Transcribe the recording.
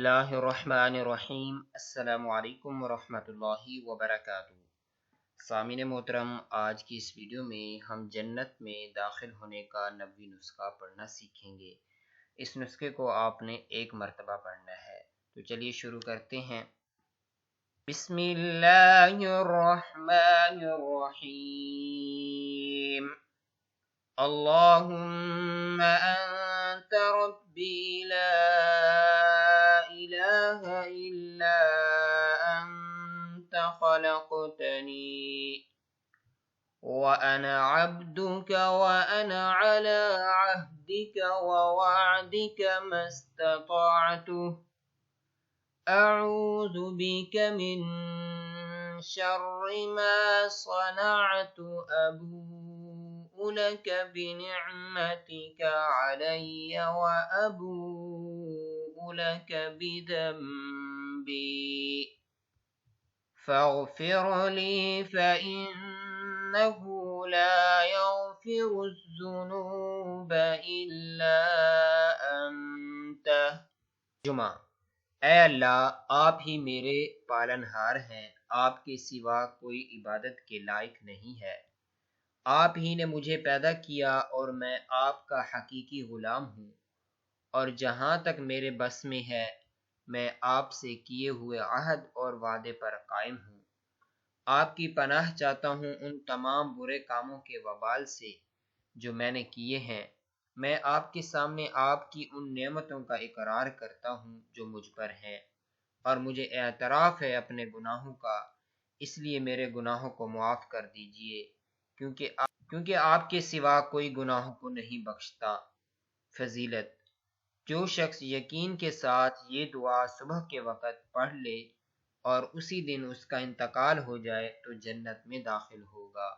اللہ الرحمن الرحیم۔ السلام علیکم ورحمۃ اللہ وبرکاتہ۔ سامعین محترم، آج کی اس ویڈیو میں ہم جنت میں داخل ہونے کا 90 نسخہ پڑھنا سیکھیں گے۔ اس نسخے کو آپ نے ایک مرتبہ پڑھنا ہے، تو چلیے شروع کرتے ہیں۔ بسم اللہ الرحمن الرحیم۔ اللہم انت ربی لا الہ الا انت خلقتنی وانا عبدک وانا على عهدک ووعدک ما استطعت اعوذ بک من شر ما صنعت ابوء لك بنعمتك علي وأبوء لك بذنبي فاغفر لي فإنه لا يغفر الذنوب إلا أنت۔ جمعہ۔ اے اللہ، آپ ہی میرے پالنہار ہیں، آپ کے سوا کوئی عبادت کے لائق نہیں ہے۔ آپ ہی نے مجھے پیدا کیا اور میں آپ کا حقیقی غلام ہوں، اور جہاں تک میرے بس میں ہے میں آپ سے کیے ہوئے عہد اور وعدے پر قائم ہوں۔ آپ کی پناہ چاہتا ہوں ان تمام برے کاموں کے وبال سے جو میں نے کیے ہیں۔ میں آپ کے سامنے آپ کی ان نعمتوں کا اقرار کرتا ہوں جو مجھ پر ہیں، اور مجھے اعتراف ہے اپنے گناہوں کا، اس لیے میرے گناہوں کو معاف کر دیجئے، کیونکہ آپ کے سوا کوئی گناہوں کو نہیں بخشتا۔ فضیلت: جو شخص یقین کے ساتھ یہ دعا صبح کے وقت پڑھ لے اور اسی دن اس کا انتقال ہو جائے تو جنت میں داخل ہوگا۔